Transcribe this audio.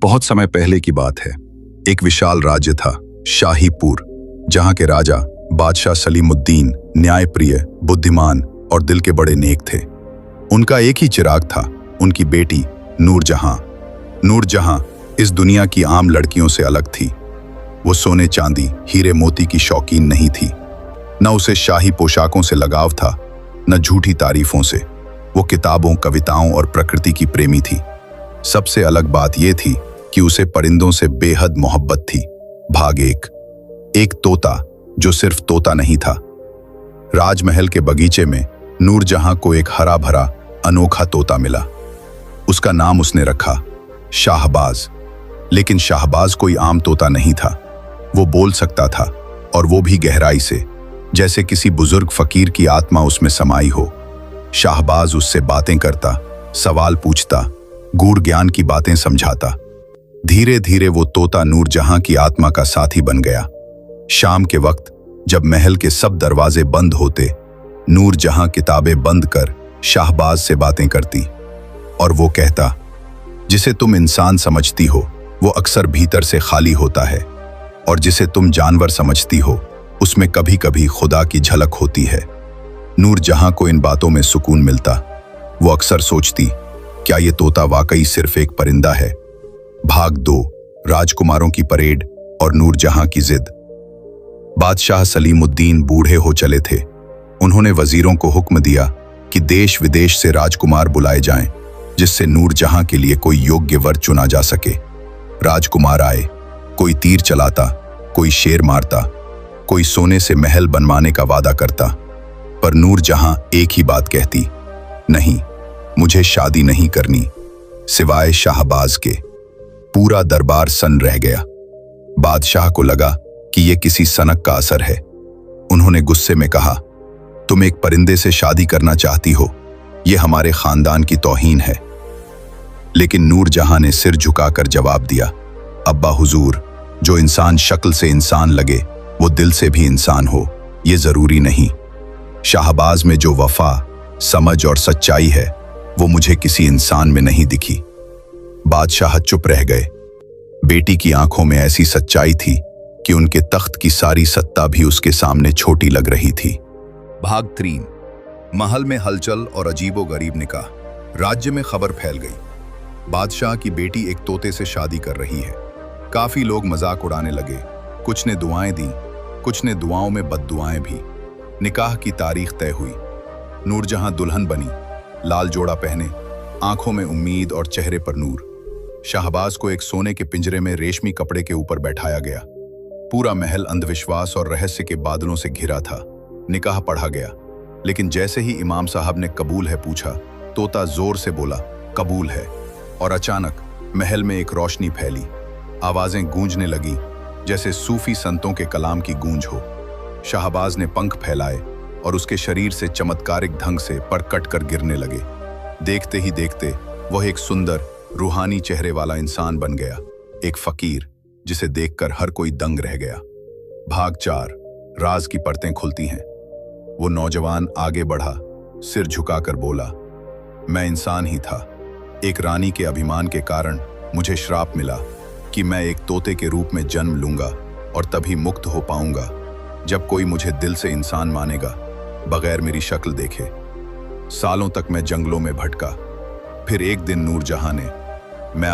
बहुत समय पहले की बात है। एक विशाल राज्य था, शाहीपुर, जहां के राजा बादशाह सलीमुद्दीन न्यायप्रिय, बुद्धिमान और दिल के बड़े नेक थे। उनका एक ही चिराग था, उनकी बेटी नूरजहां। नूरजहां इस दुनिया की आम लड़कियों से अलग थी। वो सोने चांदी, हीरे मोती की शौकीन नहीं थी। न उसे शाही पोशाकों से लगाव था, न झूठी तारीफों से। वो किताबों, कविताओं और प्रकृति की प्रेमी थी। सबसे अलग बात यह थी कि उसे परिंदों से बेहद मोहब्बत थी। भाग एक तोता जो सिर्फ तोता नहीं था। राजमहल के बगीचे में नूरजहां को एक हरा भरा अनोखा तोता मिला। उसका नाम उसने रखा शाहबाज। लेकिन शाहबाज कोई आम तोता नहीं था। वो बोल सकता था, और वो भी गहराई से, जैसे किसी बुजुर्ग फकीर की आत्मा उसमें समाई हो। शाहबाज उससे बातें करता, सवाल पूछता, गूढ़ ज्ञान की बातें समझाता। धीरे धीरे वो तोता नूरजहां की आत्मा का साथी बन गया। शाम के वक्त जब महल के सब दरवाजे बंद होते, नूरजहां किताबें बंद कर शाहबाज से बातें करती, और वो कहता, जिसे तुम इंसान समझती हो वो अक्सर भीतर से खाली होता है, और जिसे तुम जानवर समझती हो उसमें कभी कभी खुदा की झलक होती है। नूरजहां को इन बातों में सुकून मिलता। वो अक्सर सोचती, क्या ये तोता वाकई सिर्फ एक परिंदा है? भाग 2, राजकुमारों की परेड और नूरजहां की जिद। बादशाह सलीमुद्दीन बूढ़े हो चले थे। उन्होंने वजीरों को हुक्म दिया कि देश विदेश से राजकुमार बुलाए जाएं, जिससे नूरजहां के लिए कोई योग्य वर चुना जा सके। राजकुमार आए, कोई तीर चलाता, कोई शेर मारता, कोई सोने से महल बनवाने का वादा करता। पर नूरजहां एक ही बात कहती, नहीं, मुझे शादी नहीं करनी, सिवाय शाहबाज के। पूरा दरबार सन्न रह गया। बादशाह को लगा कि यह किसी सनक का असर है। उन्होंने गुस्से में कहा, तुम एक परिंदे से शादी करना चाहती हो, यह हमारे खानदान की तौहीन है। लेकिन नूरजहां ने सिर झुकाकर जवाब दिया, अब्बा हुजूर, जो इंसान शक्ल से इंसान लगे वो दिल से भी इंसान हो, यह जरूरी नहीं। शाहबाज में जो वफा, समझ और सच्चाई है वो मुझे किसी इंसान में नहीं दिखी। बादशाह चुप रह गए। बेटी की आंखों में ऐसी सच्चाई थी कि उनके तख्त की सारी सत्ता भी उसके सामने छोटी लग रही थी। भाग 3, महल में हलचल और अजीबोगरीब निकाह। राज्य में खबर फैल गई, बादशाह की बेटी एक तोते से शादी कर रही है। काफी लोग मजाक उड़ाने लगे। कुछ ने दुआएं दी, कुछ ने दुआओं में बद्दुआएं भी। निकाह की तारीख तय हुई। नूरजहां दुल्हन बनी, लाल जोड़ा पहने, आंखों में उम्मीद और चेहरे पर नूर। शाहबाज को एक सोने के पिंजरे में रेशमी कपड़े के ऊपर बैठाया गया। पूरा महल अंधविश्वास और रहस्य के बादलों से घिरा था। निकाह पढ़ा गया, लेकिन जैसे ही इमाम साहब ने कबूल है पूछा, तोता जोर से बोला, कबूल है। और अचानक महल में एक रोशनी फैली। आवाजें गूंजने लगी, जैसे सूफी संतों के कलाम की गूंज हो। शाहबाज ने पंख फैलाए और उसके शरीर से चमत्कारिक ढंग से पर कट कर गिरने लगे। देखते ही देखते वह एक सुंदर, रूहानी चेहरे वाला इंसान बन गया, एक फकीर जिसे देखकर हर कोई दंग रह गया। भाग 4, राज की परतें खुलती हैं। वो नौजवान आगे बढ़ा, सिर झुकाकर बोला, मैं इंसान ही था। एक रानी के अभिमान के कारण मुझे श्राप मिला कि मैं एक तोते के रूप में जन्म लूंगा और तभी मुक्त हो पाऊंगा जब कोई मुझे दिल से इंसान मानेगा, बगैर मेरी शक्ल देखे। सालों तक मैं जंगलों में भटका। फिर एक दिन नूरजहां ने मैं